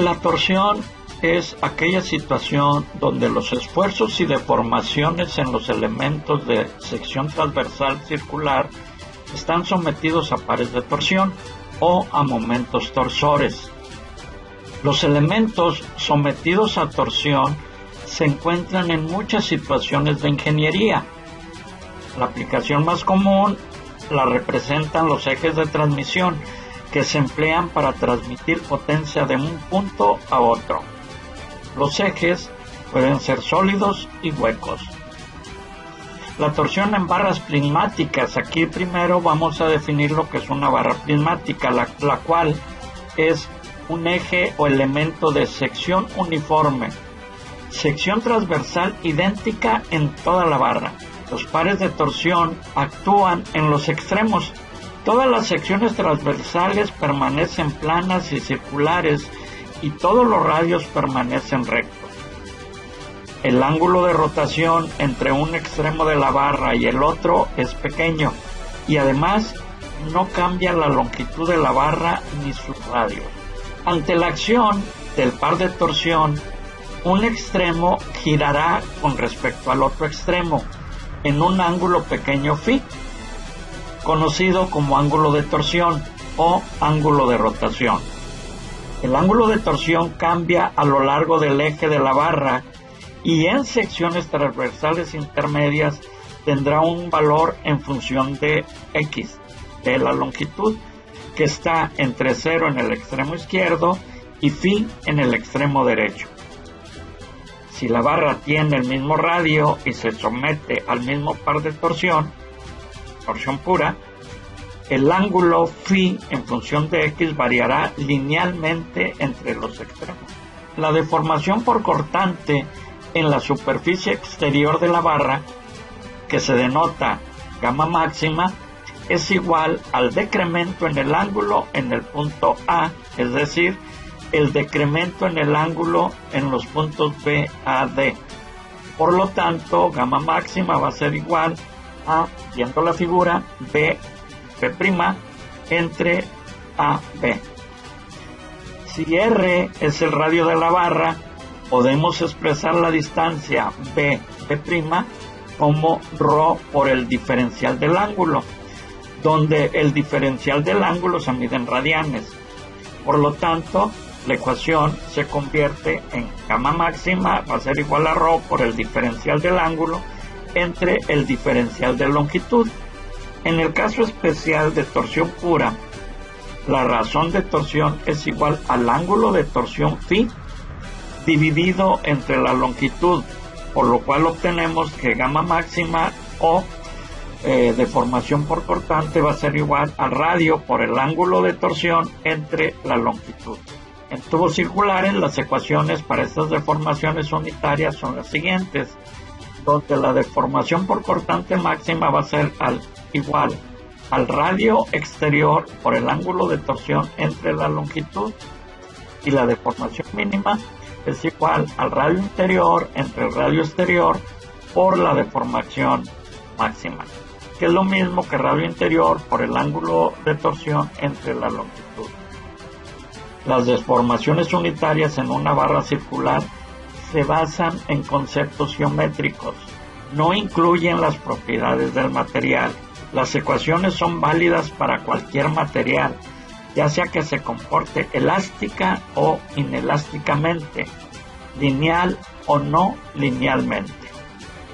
La torsión es aquella situación donde los esfuerzos y deformaciones en los elementos de sección transversal circular están sometidos a pares de torsión o a momentos torsores. Los elementos sometidos a torsión se encuentran en muchas situaciones de ingeniería. La aplicación más común la representan los ejes de transmisión, que se emplean para transmitir potencia de un punto a otro. Los ejes pueden ser sólidos y huecos. La torsión en barras prismáticas. Aquí primero vamos a definir lo que es una barra prismática, la cual es un eje o elemento de sección uniforme, sección transversal idéntica en toda la barra. Los pares de torsión actúan en los extremos. Todas las secciones transversales permanecen planas y circulares y todos los radios permanecen rectos. El ángulo de rotación entre un extremo de la barra y el otro es pequeño y además no cambia la longitud de la barra ni sus radios. Ante la acción del par de torsión, un extremo girará con respecto al otro extremo en un ángulo pequeño phi, conocido como ángulo de torsión o ángulo de rotación. El ángulo de torsión cambia a lo largo del eje de la barra y en secciones transversales intermedias tendrá un valor en función de x, de la longitud, que está entre 0 en el extremo izquierdo y phi en el extremo derecho. Si la barra tiene el mismo radio y se somete al mismo par de torsión pura, el ángulo phi en función de x variará linealmente entre los extremos. La deformación por cortante en la superficie exterior de la barra, que se denota gamma máxima, es igual al decremento en el ángulo en el punto A, es decir, el decremento en el ángulo en los puntos B, A, D. Por lo tanto, gamma máxima va a ser igual a, viendo la figura, B' entre A, B. Si R es el radio de la barra, podemos expresar la distancia B' como ρ por el diferencial del ángulo, donde el diferencial del ángulo se mide en radianes. Por lo tanto, la ecuación se convierte en gamma máxima va a ser igual a ρ por el diferencial del ángulo entre el diferencial de longitud. En el caso especial de torsión pura, la razón de torsión es igual al ángulo de torsión phi dividido entre la longitud, por lo cual obtenemos que gamma máxima o deformación por cortante va a ser igual al radio por el ángulo de torsión entre la longitud. En tubos circulares, las ecuaciones para estas deformaciones unitarias son las siguientes, donde la deformación por cortante máxima va a ser igual al radio exterior por el ángulo de torsión entre la longitud, y la deformación mínima es igual al radio interior entre el radio exterior por la deformación máxima, que es lo mismo que radio interior por el ángulo de torsión entre la longitud. Las deformaciones unitarias en una barra circular se basan en conceptos geométricos, no incluyen las propiedades del material. Las ecuaciones son válidas para cualquier material, ya sea que se comporte elástica o inelásticamente, lineal o no linealmente.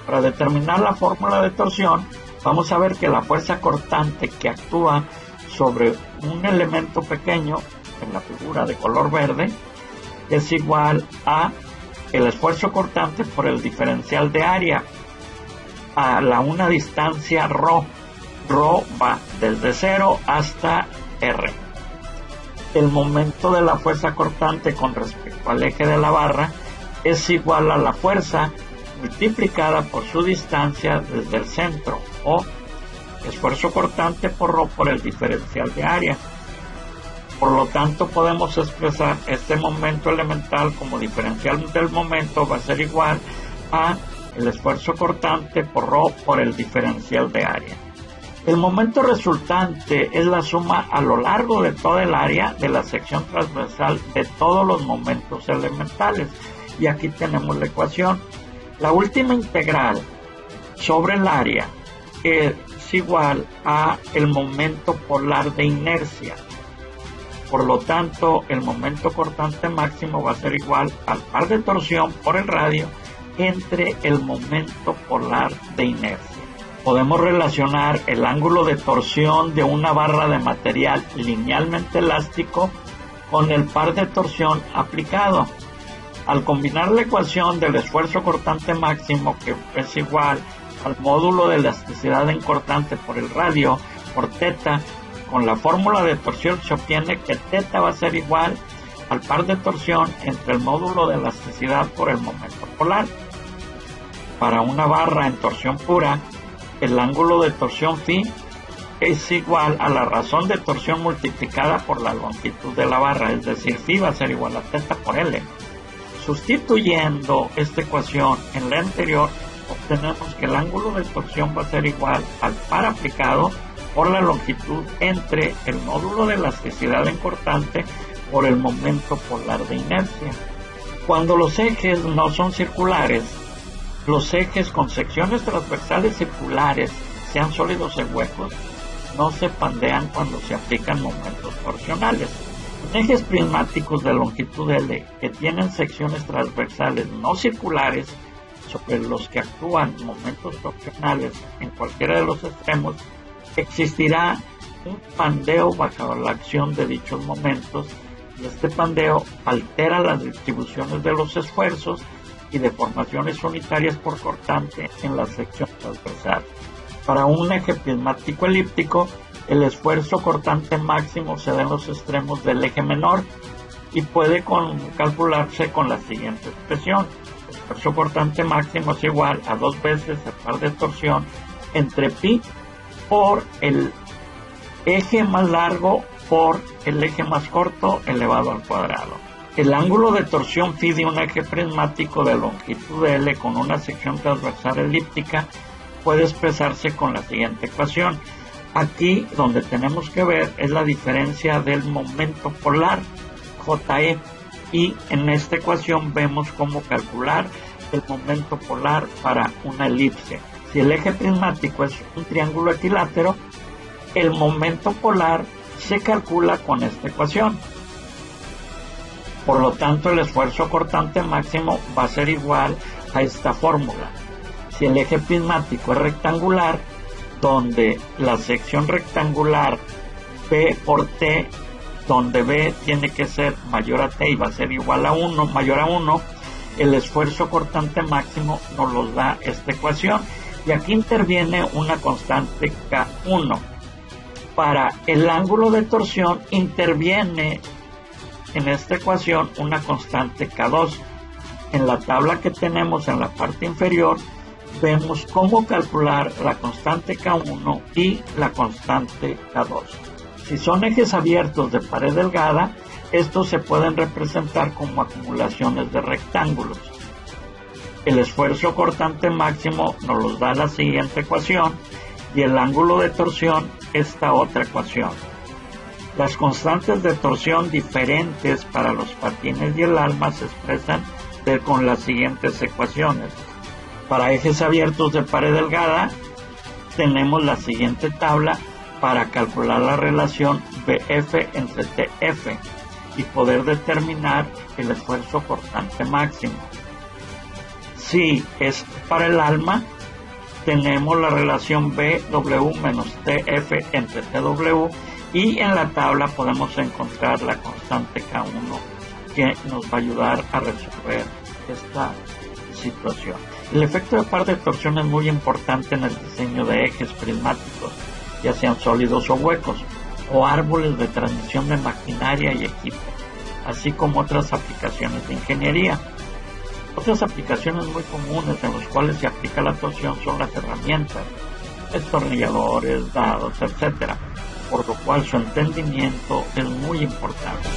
Para determinar la fórmula de torsión, vamos a ver que la fuerza cortante que actúa sobre un elemento pequeño, en la figura de color verde, es igual a el esfuerzo cortante por el diferencial de área a una distancia ρ. ρ va desde 0 hasta R. El momento de la fuerza cortante con respecto al eje de la barra es igual a la fuerza multiplicada por su distancia desde el centro, o esfuerzo cortante por ρ por el diferencial de área. Por lo tanto, podemos expresar este momento elemental como diferencial del momento va a ser igual a el esfuerzo cortante por ρ por el diferencial de área. El momento resultante es la suma a lo largo de toda el área de la sección transversal de todos los momentos elementales. Y aquí tenemos la ecuación. La última integral sobre el área es igual a el momento polar de inercia. Por lo tanto, el momento cortante máximo va a ser igual al par de torsión por el radio entre el momento polar de inercia. Podemos relacionar el ángulo de torsión de una barra de material linealmente elástico con el par de torsión aplicado. Al combinar la ecuación del esfuerzo cortante máximo, que es igual al módulo de elasticidad en cortante por el radio por teta, con la fórmula de torsión se obtiene que teta va a ser igual al par de torsión entre el módulo de elasticidad por el momento polar. Para una barra en torsión pura, el ángulo de torsión phi es igual a la razón de torsión multiplicada por la longitud de la barra, es decir, phi va a ser igual a teta por L. Sustituyendo esta ecuación en la anterior, obtenemos que el ángulo de torsión va a ser igual al par aplicado por la longitud entre el módulo de elasticidad en cortante por el momento polar de inercia. Cuando los ejes no son circulares, los ejes con secciones transversales circulares, sean sólidos o huecos, no se pandean cuando se aplican momentos torsionales. En ejes prismáticos de longitud L que tienen secciones transversales no circulares sobre los que actúan momentos torsionales en cualquiera de los extremos, existirá un pandeo bajo la acción de dichos momentos, y este pandeo altera las distribuciones de los esfuerzos y deformaciones unitarias por cortante en la sección transversal. Para un eje prismático elíptico, el esfuerzo cortante máximo se da en los extremos del eje menor y puede calcularse con la siguiente expresión. El esfuerzo cortante máximo es igual a 2 veces el par de torsión entre pi por el eje más largo por el eje más corto elevado al cuadrado. El ángulo de torsión phi de un eje prismático de longitud L con una sección transversal elíptica puede expresarse con la siguiente ecuación. Aquí donde tenemos que ver es la diferencia del momento polar, JE, y en esta ecuación vemos cómo calcular el momento polar para una elipse. Si el eje prismático es un triángulo equilátero, el momento polar se calcula con esta ecuación. Por lo tanto, el esfuerzo cortante máximo va a ser igual a esta fórmula. Si el eje prismático es rectangular, donde la sección rectangular B por T, donde B tiene que ser mayor a T y va a ser igual a 1, mayor a 1, el esfuerzo cortante máximo nos lo da esta ecuación. Y aquí interviene una constante K1. Para el ángulo de torsión interviene en esta ecuación una constante K2. En la tabla que tenemos en la parte inferior vemos cómo calcular la constante K1 y la constante K2. Si son ejes abiertos de pared delgada, estos se pueden representar como acumulaciones de rectángulos. El esfuerzo cortante máximo nos los da la siguiente ecuación y el ángulo de torsión esta otra ecuación. Las constantes de torsión diferentes para los patines y el alma se expresan con las siguientes ecuaciones. Para ejes abiertos de pared delgada tenemos la siguiente tabla para calcular la relación BF entre TF y poder determinar el esfuerzo cortante máximo. Si es para el alma, tenemos la relación BW menos TF entre TW y en la tabla podemos encontrar la constante K1 que nos va a ayudar a resolver esta situación. El efecto de par de torsión es muy importante en el diseño de ejes prismáticos, ya sean sólidos o huecos, o árboles de transmisión de maquinaria y equipo, así como otras aplicaciones de ingeniería. Otras aplicaciones muy comunes en las cuales se aplica la torsión son las herramientas, destornilladores, dados, etc., por lo cual su entendimiento es muy importante.